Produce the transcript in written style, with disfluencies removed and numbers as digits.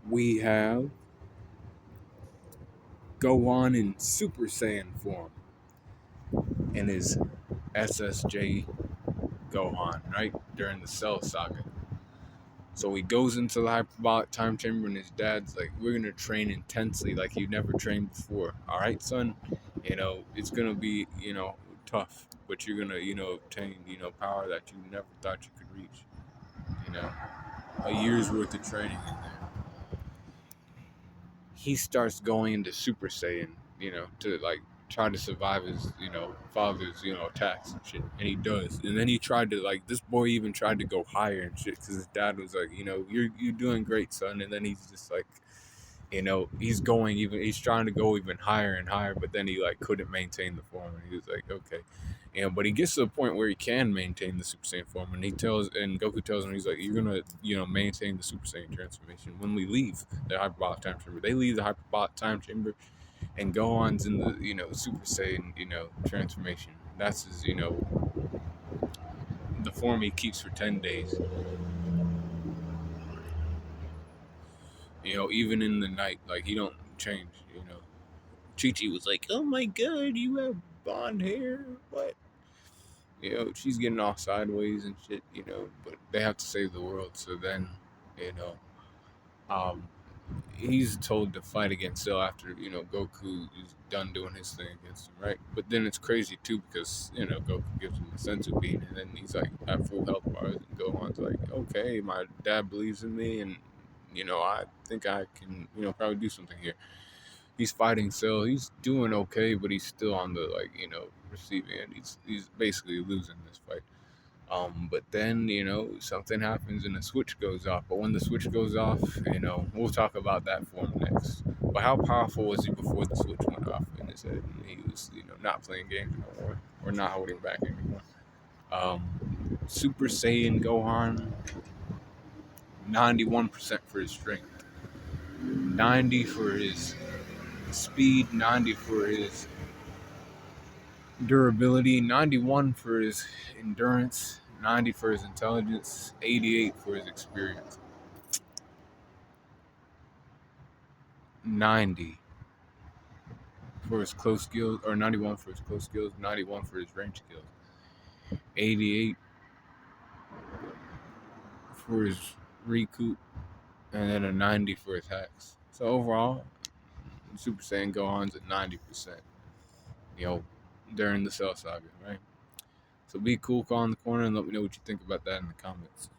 we have Gohan in Super Saiyan form in his SSJ Gohan, right? During the Cell Saga. So he goes into the hyperbolic time chamber, and his dad's like, "We're gonna train intensely, like you never trained before. All right, son. It's gonna be, tough, but you're gonna, obtain, power that you never thought you could reach. You know, a year's worth of training in there." He starts going into Super Saiyan, to like try to survive his, father's, attacks and shit. And he does. And then he tried to like this boy even tried to go higher and shit because his dad was like, you're doing great, son. And then he's just like, he's trying to go even higher and higher, but then he like couldn't maintain the form, and he was like, okay. But he gets to the point where he can maintain the Super Saiyan form, and Goku tells him, he's like, you're gonna, maintain the Super Saiyan transformation when we leave the hyperbolic time chamber. They leave the hyperbolic time chamber, and Gohan's in the, Super Saiyan, transformation. That's his, the form he keeps for 10 days. Even in the night, like he don't change. Chi was like, "Oh my god, you have blonde hair. What?" She's getting all sideways and shit. But they have to save the world. So then, you know, um, he's told to fight against Cell after Goku is done doing his thing against him, right? But then it's crazy too because Goku gives him a senzu bean, and then he's like at full health bars, and Gohan's like, "Okay, my dad believes in me, and I think I can probably do something here." He's fighting Cell. He's doing okay, but he's still on the receiving end. He's basically losing this fight. But then something happens and the switch goes off. But when the switch goes off, we'll talk about that form next. But how powerful was he before the switch went off in his head and he was not playing games no more or not holding back anymore? Super Saiyan Gohan, 91% for his strength, 90 for his speed, 90 for his durability, 91 for his endurance, 90 for his intelligence, 88 for his experience, 90 for his close skills, or 91 for his close skills, 91 for his range skills, 88 for his recoup, and then a 90 for his hacks. So overall, Super Saiyan Gohan's at 90%, during the Cell Saga, right? So be cool, call in the corner, and let me know what you think about that in the comments.